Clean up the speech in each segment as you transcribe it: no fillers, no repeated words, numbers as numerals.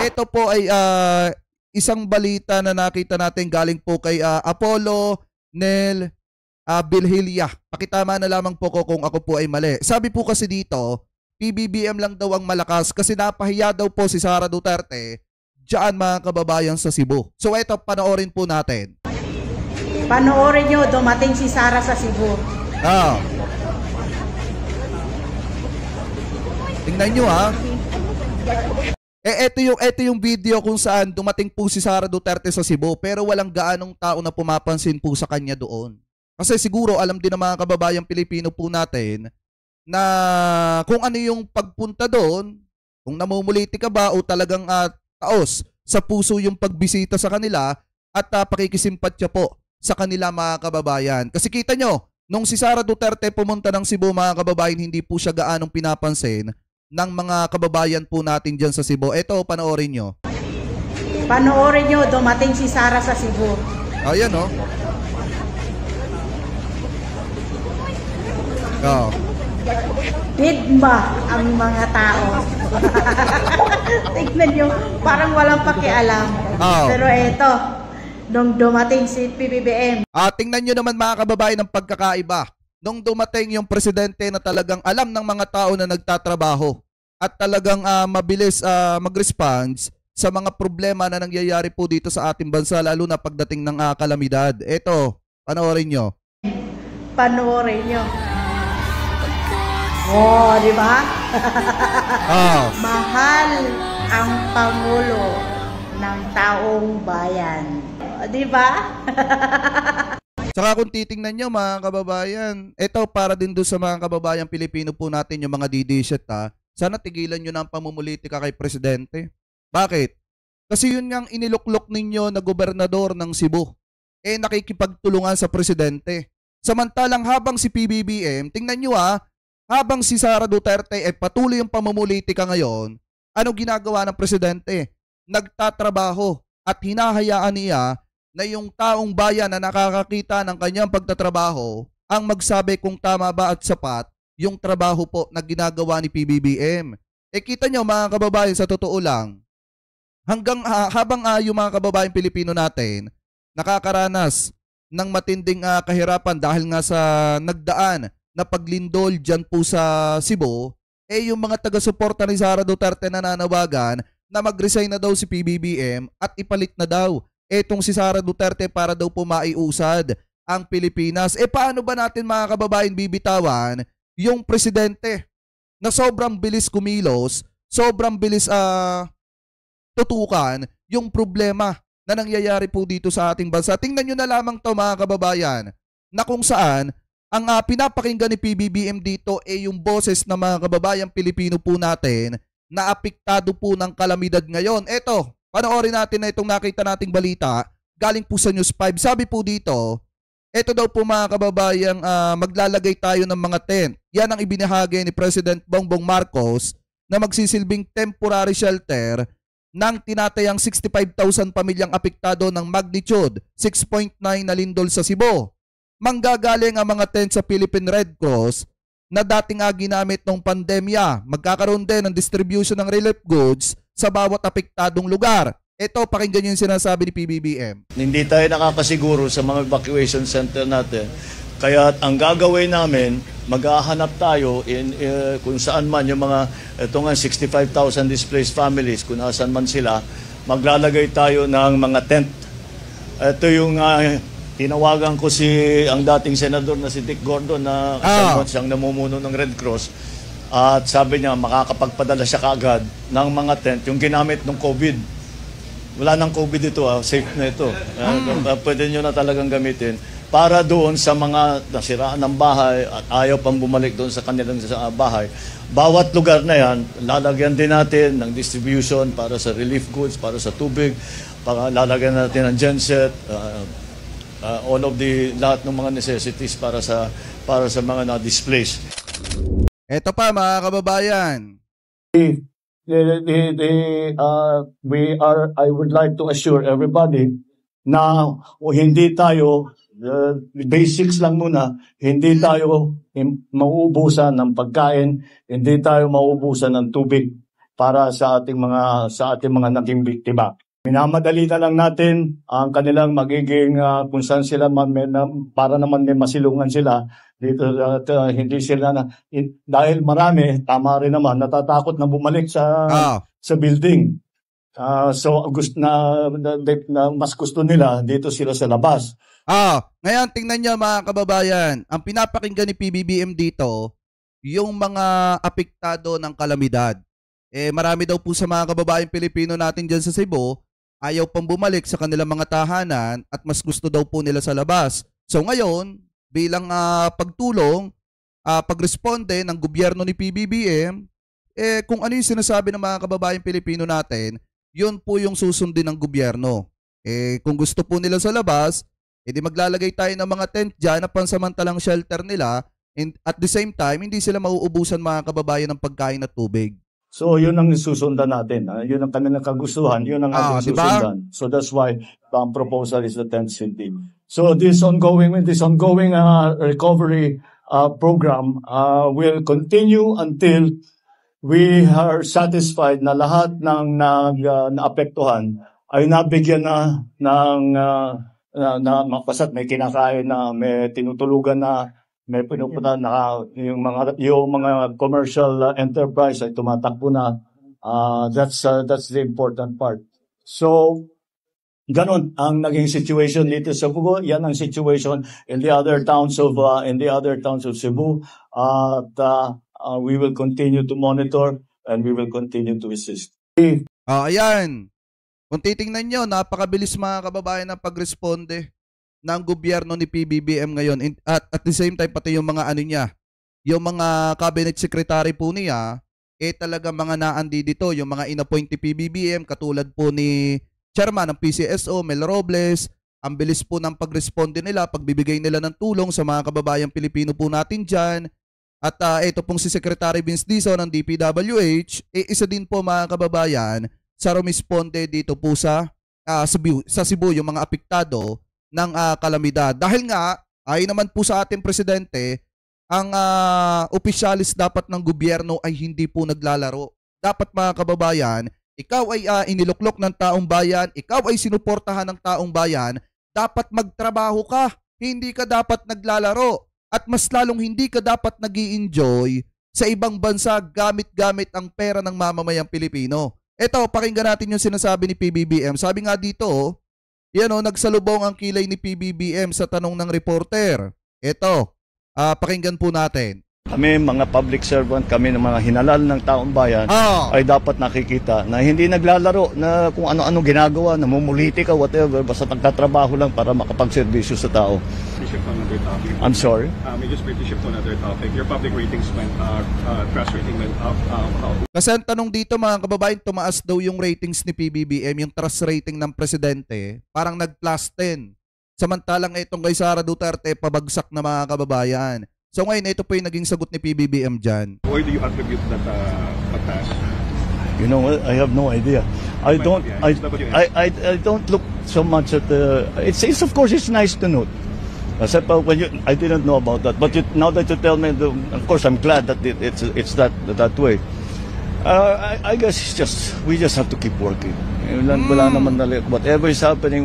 Ito po ay isang balita na nakita natin galing po kay Apollo Nel Bilhilia. Pakitama na lamang po ko kung ako po ay mali. Sabi po kasi dito, PBBM lang daw ang malakas kasi napahiya daw po si Sara Duterte diyan mga kababayan sa Cebu. So ito, panoorin po natin. Panoorin nyo, dumating si Sara sa Cebu. Tingnan nyo ha. Ito yung video kung saan dumating po si Sara Duterte sa Cebu pero walang gaanong tao na pumapansin po sa kanya doon. Kasi siguro alam din ng mga kababayang Pilipino po natin na kung ano yung pagpunta doon, kung namumuliti ka ba o talagang taos sa puso yung pagbisita sa kanila at pakikisimpatya po sa kanila mga kababayan. Kasi kita nyo, nung si Sara Duterte pumunta ng Cebu mga kababayan, hindi po siya gaanong pinapansin ng mga kababayan po natin dyan sa Cebu. Ito, panoorin nyo. Panoorin nyo, dumating si Sara sa Cebu. Ayan o. Did ba ang mga tao? Tignan nyo, parang walang pakialam. Pero ito, nung dumating si PBBM. Tingnan nyo naman mga kababayan ng pagkakaiba. Nung dumating yung presidente na talagang alam ng mga tao na nagtatrabaho at talagang mabilis mag-response sa mga problema na nangyayari po dito sa ating bansa lalo na pagdating ng kalamidad. Ito, panoorin nyo. Panoorin nyo. Oh, di ba? Mahal ang Pangulo ng taong bayan. Di ba? Saka kung titingnan nyo mga kababayan, ito para din doon sa mga kababayang Pilipino po natin yung mga didishit sana tigilan nyo na ang pamumulitika kay Presidente. Bakit? Kasi yun ngang iniluklok ninyo na gobernador ng Cebu. Nakikipagtulungan sa Presidente. Samantalang habang si PBBM, tingnan nyo habang si Sara Duterte patuloy yung pamumulitika ngayon, ano ginagawa ng Presidente? Nagtatrabaho at hinahayaan niya na yung taong bayan na nakakakita ng kanyang pagtatrabaho ang magsabi kung tama ba at sapat yung trabaho po na ginagawa ni PBBM. Kita nyo mga kababayan, sa totoo lang, habang yung mga kababayan Pilipino natin nakakaranas ng matinding kahirapan dahil nga sa nagdaan na paglindol dyan po sa Cebu, yung mga taga-suporta ni Sara Duterte nananawagan na mag-resign na daw si PBBM at ipalit na daw etong si Sara Duterte para daw po maiusad ang Pilipinas. Paano ba natin mga kababayan bibitawan yung presidente na sobrang bilis kumilos, sobrang bilis tutukan yung problema na nangyayari po dito sa ating bansa. Tingnan nyo na lamang to mga kababayan na kung saan ang pinapakinggan ni PBBM dito yung boses ng mga kababayang Pilipino po natin na apektado po ng kalamidad ngayon. Eto, panoorin natin na itong nakita nating balita galing po sa News 5. Sabi po dito, ito daw po mga kababayang maglalagay tayo ng mga tent. Yan ang ibinahagi ni President Bongbong Marcos na magsisilbing temporary shelter ng tinatayang 65,000 pamilyang apektado ng magnitude 6.9 na lindol sa Cebu. Manggagaling ang mga tent sa Philippine Red Cross na dating ginamit nung pandemya. Magkakaroon din ng distribution ng relief goods sa bawat apektadong lugar. Ito, pakinggan yung sinasabi ni PBBM. Hindi tayo nakakasiguro sa mga evacuation center natin. Kaya ang gagawin namin, maghahanap tayo kung saan man yung mga ito nga 65,000 displaced families, kung saan man sila, maglalagay tayo ng mga tent. Ito yung tinawagan ko ang dating senador na si Dick Gordon na siyang namumuno ng Red Cross. At sabi niya, makakapagpadala siya kaagad ng mga tent, yung ginamit ng COVID. Wala nang COVID ito, safe na ito. Pwede nyo na talagang gamitin para doon sa mga nasiraan ng bahay at ayaw pang bumalik doon sa kanilang bahay. Bawat lugar na yan, lalagyan din natin ng distribution para sa relief goods, para sa tubig, lalagyan natin ng genset, all of lahat ng mga necessities para sa mga na-displaced. Ito pa mga kababayan. I would like to assure everybody na hindi tayo, basics lang muna, hindi tayo mauubusan ng pagkain, hindi tayo mauubusan ng tubig. para sa ating mga naging biktima. Minamadali na lang natin ang kanilang magiging kung saan sila para naman may masilungan sila dito at hindi sila dahil marami tama rin naman natatakot na bumalik sa building. So mas gusto nila dito sila sa labas. Ngayon tingnan niyo mga kababayan, ang pinapakinggan ni PBBM dito yung mga apektado ng kalamidad. Marami daw po sa mga kababayang Pilipino natin diyan sa Cebu ayaw pang bumalik sa kanilang mga tahanan at mas gusto daw po nila sa labas. So ngayon, bilang pagtulong, pagresponde ng gobyerno ni PBBM, kung ano yung sinasabi ng mga kababayang Pilipino natin, yun po yung susundin ng gobyerno. Kung gusto po nila sa labas, edi maglalagay tayo ng mga tent dyan na pansamantalang shelter nila, and at the same time, hindi sila mauubusan mga kababayan ng pagkain at tubig. So yun ang susundan natin. Yun ang kanilang kagustuhan, yun ang ating susundan. So that's why ang proposal is the tent city. So this ongoing recovery program will continue until we are satisfied na lahat ng naapektuhan ay nabigyan na ng mapasat, may kinakain na, may tinutulugan na, may pinupunta na yung mga commercial enterprise ay tumatakbo na. That's the important part. So ganon ang naging situation dito sa Cebu. Yan ang situation in the other towns of Cebu. We will continue to monitor and we will continue to assist. Ayan. Kung titingnan nyo, napakabilis mga kababayan ng pagresponde ng gobyerno ni PBBM ngayon. At the same time, pati yung mga yung mga cabinet secretary po niya, talaga mga naandi dito, yung mga inappoint ni PBBM, katulad po ni chairman ng PCSO, Mel Robles. Ang bilis po ng pagresponde nila, pagbibigay nila ng tulong sa mga kababayang Pilipino po natin dyan. At ito pong si Secretary Vince Dizon ng DPWH, isa din po mga kababayan sa rumisponde dito po sa Cebu, yung mga apektado ng kalamidad. Dahil nga, ayon naman po sa ating presidente, ang opisyalis dapat ng gobyerno ay hindi po naglalaro. Dapat mga kababayan, ikaw ay iniluklok ng taong bayan, ikaw ay sinuportahan ng taong bayan, dapat magtrabaho ka, hindi ka dapat naglalaro. At mas lalong hindi ka dapat nag-i-enjoy sa ibang bansa gamit-gamit ang pera ng mamamayang Pilipino. Ito, pakinggan natin yung sinasabi ni PBBM. Sabi nga dito, nagsalubong ang kilay ni PBBM sa tanong ng reporter. Ito, pakinggan po natin. Kami mga public servant, kami ng mga hinalal ng taong bayan ay dapat nakikita na hindi naglalaro na kung ano-ano ginagawa, namumuliti ka, whatever, basta nagtatrabaho lang para makapagserbisyo sa tao. Shift to another topic. I'm sorry? May just briefly shift to another topic. Your public ratings went up, trust rating went up. Kasi ang tanong dito mga kababayan, tumaas daw yung ratings ni PBBM, yung trust rating ng presidente, parang nag-plus 10. Samantalang itong kay Sara Duterte, pabagsak na mga kababayan. So ngayon, ito po yung naging sagot ni PBBM dyan. Where do you attribute that pagtaas? You know, I have no idea. I don't look so much at the. It's of course it's nice to note. Except I didn't know about that. But now that you tell me, of course I'm glad that it's that way. I guess we just have to keep working. Wala naman whatever is happening,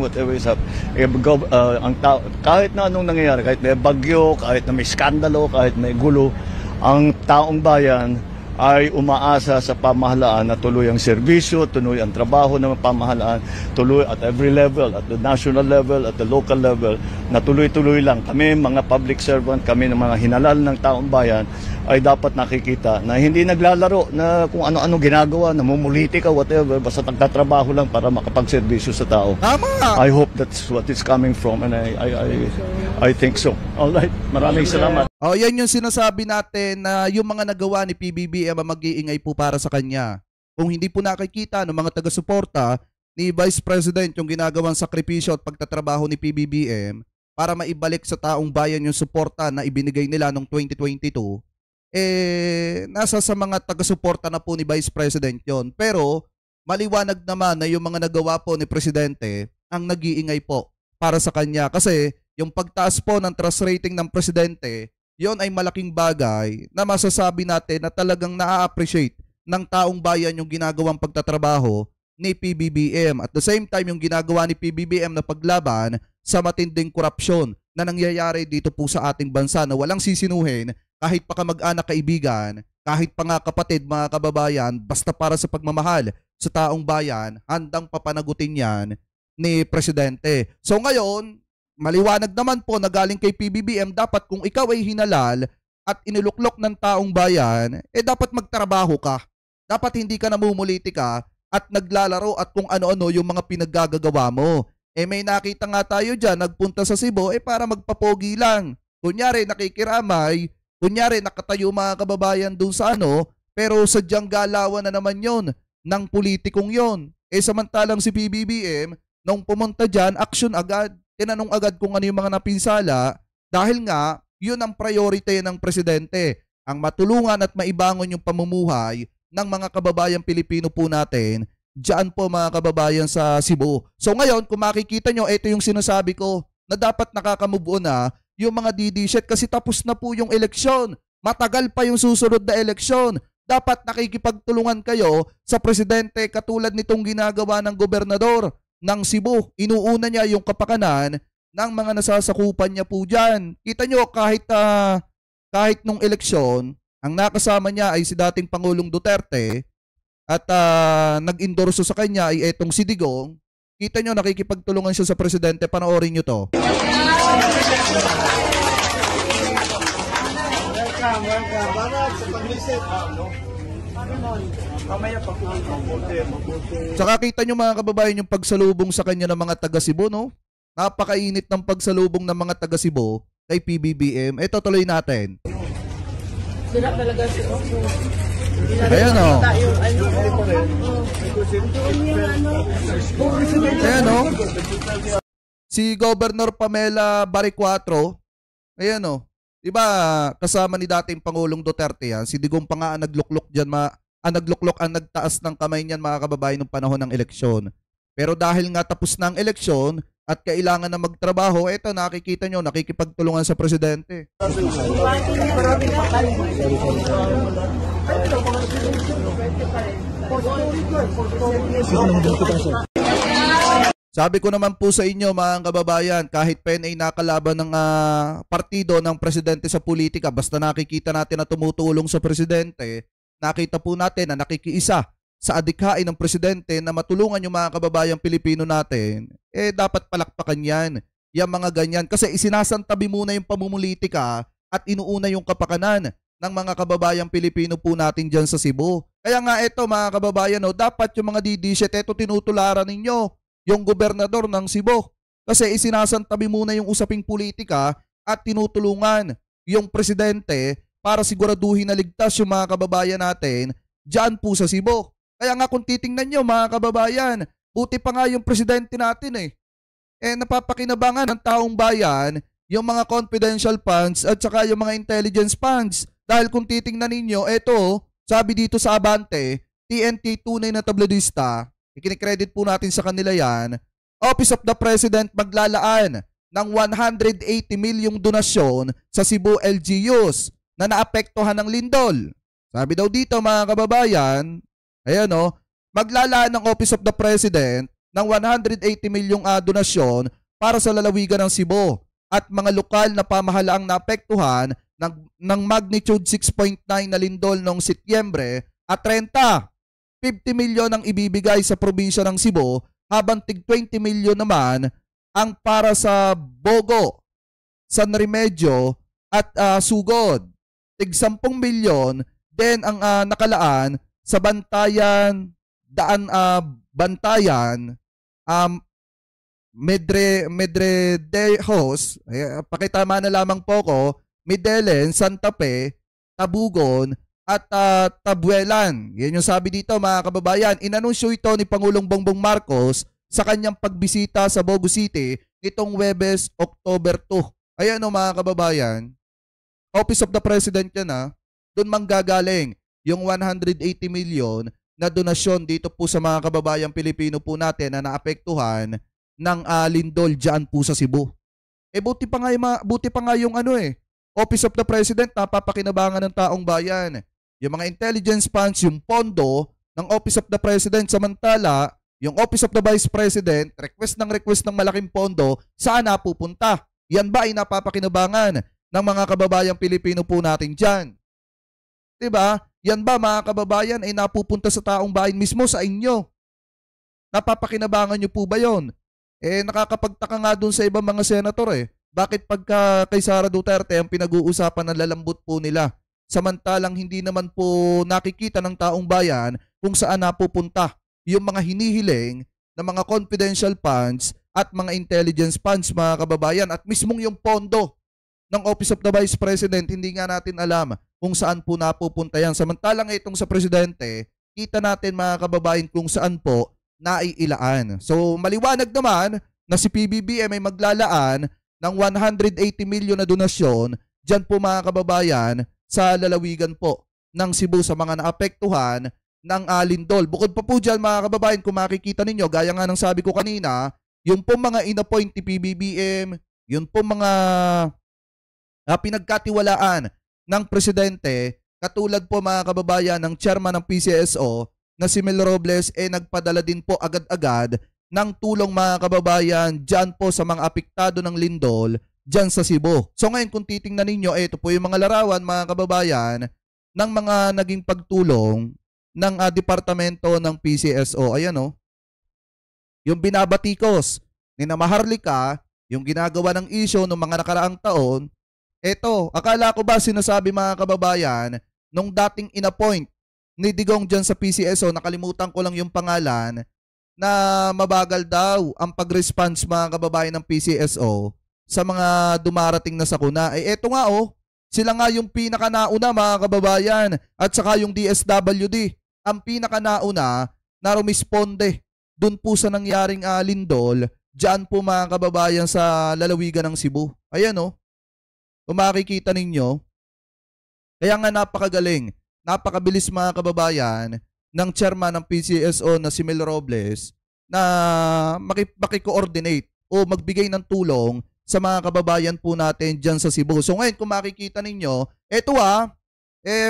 kahit na anong nangyayari, kahit may bagyo, kahit na may skandalo, kahit may gulo, ang taong bayan ay umaasa sa pamahalaan na tuloy ang serbisyo, tuloy ang trabaho ng pamahalaan, tuloy at every level, at the national level, at the local level, na tuloy-tuloy lang. Kami, mga public servant, kami ng mga hinalal ng taong bayan, ay dapat nakikita na hindi naglalaro na kung ano-ano ginagawa, namumuliti ka, whatever, basta nagtatrabaho lang para makapagserbisyo sa tao. Tama! I hope that's what it's coming from, and I think so. Alright, maraming salamat. Yan yung sinasabi natin na yung mga nagawa ni PBBM mag-iingay po para sa kanya. Kung hindi po nakikita ng mga taga-suporta ni Vice President yung ginagawang sakripisyo at pagtatrabaho ni PBBM para maibalik sa taong bayan yung suporta na ibinigay nila noong 2022, nasa sa mga taga-suporta na po ni Vice President yon. Pero maliwanag naman na yung mga nagawa po ni Presidente ang nag-iingay po para sa kanya. Kasi yung pagtaas po ng trust rating ng Presidente, yon ay malaking bagay na masasabi natin na talagang na-appreciate ng taong bayan yung ginagawang pagtatrabaho ni PBBM. At the same time, yung ginagawa ni PBBM na paglaban sa matinding korupsyon na nangyayari dito po sa ating bansa na walang sisinuhin kahit pa kamag-anak, kaibigan, kahit pa nga kapatid, mga kababayan, basta para sa pagmamahal sa taong bayan, handang papanagutin yan ni Presidente. So ngayon, maliwanag naman po na galing kay PBBM, dapat kung ikaw ay hinalal at iniluklok ng taong bayan, dapat magtrabaho ka. Dapat hindi ka namumulitika at naglalaro at kung ano-ano yung mga pinaggagawa mo. May nakita nga tayo dyan, nagpunta sa Cebu, para magpapogi lang. Kunyari, nakikiramay, kunyari, nakatayo mga kababayan doon sa pero sadyang galawan na naman yon ng politikong yon. Samantalang si PBBM, nung pumunta dyan, action agad. Tinanong agad kung ano yung mga napinsala dahil nga, yun ang priority ng presidente. Ang matulungan at maibangon yung pamumuhay ng mga kababayan Pilipino po natin, diyan po mga kababayan sa Cebu. So ngayon, kung makikita nyo, ito yung sinasabi ko na dapat nakaka-move on na yung mga DD-shit kasi tapos na po yung eleksyon. Matagal pa yung susunod na eleksyon. Dapat nakikipagtulungan kayo sa presidente katulad nitong ginagawa ng gobernador ng Cebu. Inuuna niya yung kapakanan ng mga nasasakupan niya po dyan. Kita nyo, kahit nung eleksyon, ang nakasama niya ay si dating Pangulong Duterte at nag-endorso sa kanya ay etong si Digong. Kita nyo, nakikipagtulungan siya sa presidente. Panoorin nyo to. Saka kita nyo mga kababayan yung pagsalubong sa kanya ng mga taga Cebu, no? Napakainit ng pagsalubong ng mga taga Cebu kay PBBM. Ito tuloy natin. Sira talaga si Oso. Ayan o. Ayan o. Si Governor Pamela Baricuatro. Ayan o. Diba kasama ni dating Pangulong Duterte yan. Si Digong pa nga ang nagluklok dyan. Nagluklok ang nagtaas ng kamay niyan mga kababayan ng panahon ng eleksyon. Pero dahil nga tapos na ang eleksyon at kailangan na magtrabaho, eto nakikita nyo, nakikipagtulungan sa presidente. Sabi ko naman po sa inyo mga kababayan, kahit pen ay nakalaban ng partido ng presidente sa politika, basta nakikita natin na tumutulong sa presidente, nakita po natin na nakikiisa sa adikhain ng presidente na matulungan yung mga kababayang Pilipino natin, dapat palakpakan yan. Yung mga ganyan. Kasi isinasantabi muna yung pamumulitika at inuuna yung kapakanan ng mga kababayang Pilipino po natin dyan sa Cebu. Kaya nga ito mga kababayan, dapat yung mga DD-shit, ito tinutularan ninyo yung gobernador ng Cebu. Kasi isinasantabi muna yung usaping politika at tinutulungan yung presidente para siguraduhin na ligtas yung mga kababayan natin dyan po sa Cebu. Kaya nga kung titingnan nyo mga kababayan, buti pa nga yung presidente natin napapakinabangan ng taong bayan yung mga confidential funds at saka yung mga intelligence funds. Dahil kung titingnan ninyo, eto, sabi dito sa Abante, TNT tunay na tabloidista, ikinikredit po natin sa kanila yan, Office of the President maglalaan ng 180 milyong donasyon sa Cebu LGUs na naapektuhan ng lindol. Sabi daw dito mga kababayan, ayan maglalaan ng Office of the President ng 180 milyong donasyon para sa lalawigan ng Cebu at mga lokal na pamahalaang naapektuhan ng magnitude 6.9 na lindol noong Setyembre at 50 milyon ang ibibigay sa probinsya ng Cebu habang tig 20 milyon naman ang para sa Bogo, San Remedyo at Sugod. Tig 10 milyon din ang nakalaan sa Bantayan, Medredejos, pakitama na lamang po ko, Midelen, Santa Fe, Tabugon, at Tabuelan. Yan yung sabi dito mga kababayan. Inanunsyo ito ni Pangulong Bongbong Marcos sa kanyang pagbisita sa Bogo City nitong Huwebes, October 2. Ayan mga kababayan, Office of the President yan doon manggagaling yung 180 million na donasyon dito po sa mga kababayang Pilipino po natin na naapektuhan ng lindol dyan po sa Cebu. Buti pa nga yung Office of the President napapakinabangan ng taong bayan. yung mga intelligence funds, yung pondo ng Office of the President, samantala yung Office of the Vice President, request ng malaking pondo, saan napupunta? Yan ba ay napapakinabangan ng mga kababayang Pilipino po natin dyan? Diba? Yan ba mga kababayan ay napupunta sa taong bayan mismo, sa inyo? Napapakinabangan nyo po ba yon? Nakakapagtaka nga dun sa ibang mga senator Bakit pagka kay Sara Duterte ang pinag-uusapan ng lalambot po nila? Samantalang hindi naman po nakikita ng taong bayan kung saan napupunta yung mga hinihiling na mga confidential funds at mga intelligence funds mga kababayan, at mismong yung pondo ng Office of the Vice President, hindi nga natin alam kung saan po napupunta yan. Samantalang itong sa Presidente, kita natin mga kababayan kung saan po naiilaan. So maliwanag naman na si PBBM ay maglalaan ng 180 million na donasyon dyan po mga kababayan sa lalawigan po ng Cebu sa mga naapektuhan ng lindol. Bukod pa po dyan mga kababayan, kung makikita ninyo, gaya nga ng sabi ko kanina, yung po mga inappoint ni PBBM, yung po mga pinagkatiwalaan ng Presidente, katulad po mga kababayan ng chairman ng PCSO na si Mel Robles, nagpadala din po agad-agad ng tulong mga kababayan dyan po sa mga apektado ng lindol dyan sa Cebu. So ngayon kung titingnan ninyo, ito po yung mga larawan mga kababayan ng mga naging pagtulong ng departamento ng PCSO. Ayan yung binabatikos ni na Maharlika, yung ginagawa ng issue ng mga nakaraang taon. Ito, akala ko ba sinasabi mga kababayan nung dating inappoint ni Digong dyan sa PCSO, nakalimutan ko lang yung pangalan, na mabagal daw ang pag-response mga kababayan ng PCSO sa mga dumarating na sakuna. Eto nga sila nga yung pinakanauna mga kababayan, at saka yung DSWD ang pinakanauna na rumisponde dun po sa nangyaring lindol dyan po mga kababayan sa lalawigan ng Cebu. Ayan kung makikita ninyo, kaya nga napakagaling, napakabilis mga kababayan ng chairman ng PCSO na si Mel Robles na makikoordinate o magbigay ng tulong sa mga kababayan po natin dyan sa Cebu. So ngayon kung makikita ninyo, eto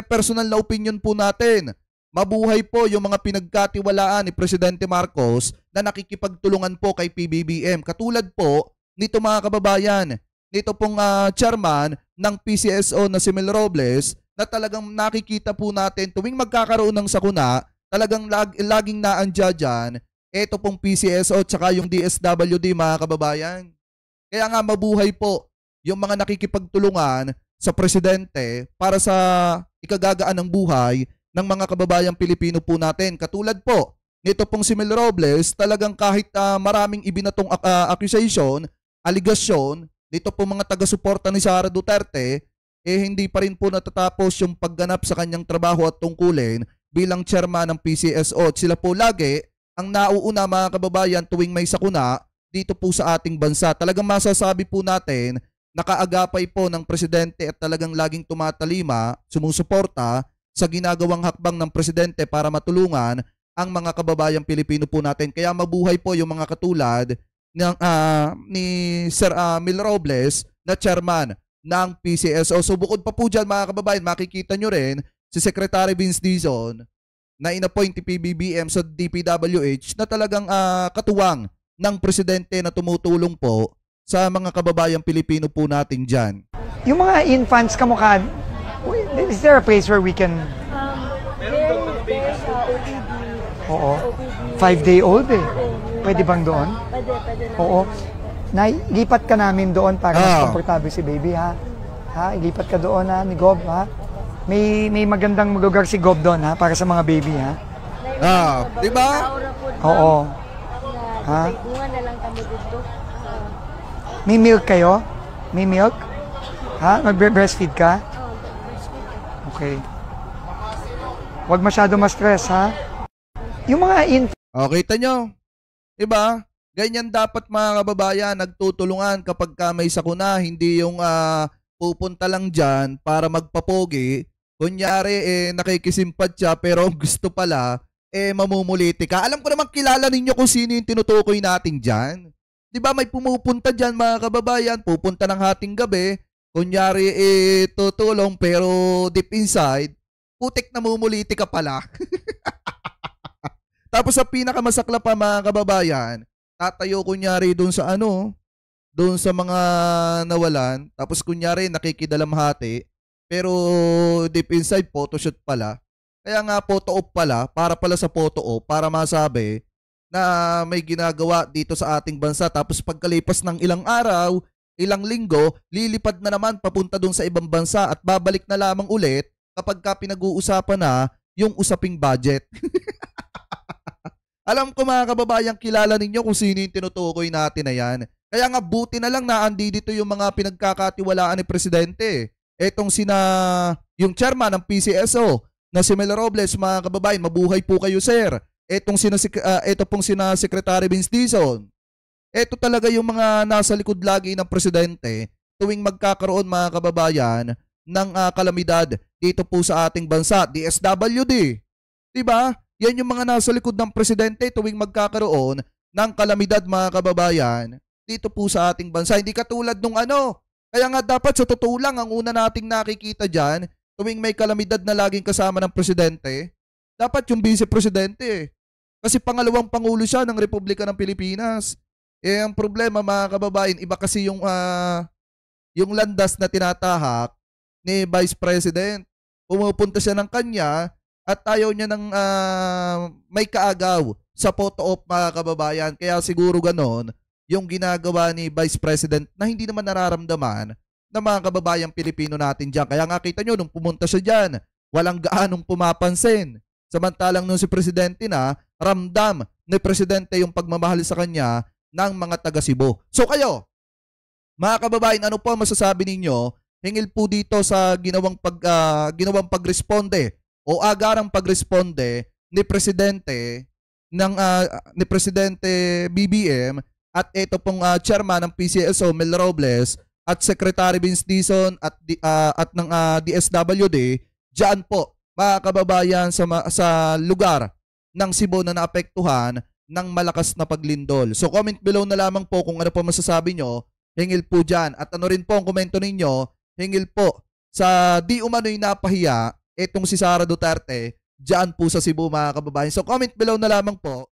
personal na opinion po natin. Mabuhay po yung mga pinagkatiwalaan ni Presidente Marcos na nakikipagtulungan po kay PBBM. Katulad po nito mga kababayan, nito pong chairman ng PCSO na si Mel Robles, na talagang nakikita po natin tuwing magkakaroon ng sakuna, talagang laging naandya dyan, ito pong PCSO tsaka yung DSWD mga kababayan. Kaya nga mabuhay po yung mga nakikipagtulungan sa Presidente para sa ikagagaan ng buhay ng mga kababayang Pilipino po natin. Katulad po nito pong si Mel Robles, talagang kahit maraming ibinatong accusation, aligasyon, nito pong mga taga-suporta ni Sara Duterte, hindi pa rin po natatapos yung pagganap sa kanyang trabaho at tungkulin bilang chairman ng PCSO. At sila po lagi ang nauuna mga kababayan tuwing may sakuna dito po sa ating bansa. Talagang masasabi po natin, nakaagapay po ng Presidente at talagang laging tumatalima, sumusuporta sa ginagawang hakbang ng Presidente para matulungan ang mga kababayang Pilipino po natin. Kaya mabuhay po yung mga katulad ng, ni Sir Mel Robles na chairman ng PCSO. So bukod pa po dyan mga kababayan, makikita nyo rin si Secretary Vince Dizon na inappoint ni PBBM sa DPWH na talagang katuwang ng Presidente na tumutulong po sa mga kababayang Pilipino po natin dyan. Yung mga infants kamukha, is there a place where we can... There's OPD. Oo. 5-day-old Pwede bang doon? Pwede. Oo. Ilipat ka namin doon para mas komportable si baby, ha? Ha? Ilipat ka doon, ha? Ni Gob, ha? May magandang lugar si Gob doon, ha? Para sa mga baby, ha? Di ba? Oo. Ha? Bunga na lang kami dito. May milk kayo? May milk? Ha? Mag-breastfeed ka? Okay. Huwag masyado ma-stress, ha? Yung mga Kita nyo? Diba? Ganyan dapat mga kababayan, nagtutulungan kapag may sakuna, hindi yung pupunta lang dyan para magpapogi. Kunyari, nakikisimpat siya pero gusto pala, mamumuliti ka. Alam ko naman kilala ninyo kung sino yung tinutukoy natin dyan. Diba may pumupunta dyan mga kababayan, pupunta ng hating gabi, kunyari tutulong pero deep inside, putik na mumuliti ka pala. Tapos sa pinakamasakla pa mga kababayan, tatayo kunyari doon sa doon sa mga nawalan, tapos kunyari nakikidalamhati, pero deep inside photoshoot pala. Kaya nga photo op pala, para pala sa photo op, para masabi na may ginagawa dito sa ating bansa. Tapos pagkalipas ng ilang araw, ilang linggo, lilipad na naman papunta doon sa ibang bansa at babalik na lamang ulit kapag ka pinag-uusapan na yung usaping budget. Alam ko mga kababayang, kilala ninyo kung sino yung tinutukoy natin na yan. Kaya nga buti na lang na andi dito yung mga pinagkakatiwalaan ni Presidente. Etong yung chairman ng PCSO na si Mel Robles, mga kababayan, mabuhay po kayo sir. Ito pong sina Secretary Vince Dizon. Ito talaga yung mga nasa likod lagi ng Presidente tuwing magkakaroon mga kababayan ng kalamidad dito po sa ating bansa. DSWD. Diba? Yan yung mga nasa likod ng Presidente tuwing magkakaroon ng kalamidad mga kababayan dito po sa ating bansa. Hindi katulad nung Kaya nga dapat sa totoo lang, ang una nating nakikita dyan, tuwing may kalamidad na laging kasama ng Presidente, dapat yung Vice Presidente. Kasi pangalawang Pangulo siya ng Republika ng Pilipinas. Ang problema mga kababayan, iba kasi yung landas na tinatahak ni Vice President. Pumupunta siya ng kanya at ayaw niya ng may kaagaw sa photo op mga kababayan. Kaya siguro ganon yung ginagawa ni Vice President na hindi naman nararamdaman ng mga kababayang Pilipino natin dyan. Kaya nga kita nyo, nung pumunta siya dyan, walang gaanong pumapansin. Samantalang nung si Presidente na, ramdam ni Presidente yung pagmamahal sa kanya ng mga taga Cebu. So kayo, mga kababayan, ano po masasabi ninyo hingil po dito sa ginawang pagresponde o agarang pagresponde ni Presidente ni Presidente BBM at ito pong chairman ng PCSO Mel Robles at Secretary Vince Dizon at ng DSWD diyan po mga kababayan sa lugar ng Cebu na naapektuhan ng malakas na paglindol. So comment below na lamang po kung ano po masasabi nyo hingil po dyan. At ano rin po ang komento ninyo hingil po sa di umano'y napahiya itong si Sara Duterte diyan po sa Cebu mga kababayan. So comment below na lamang po.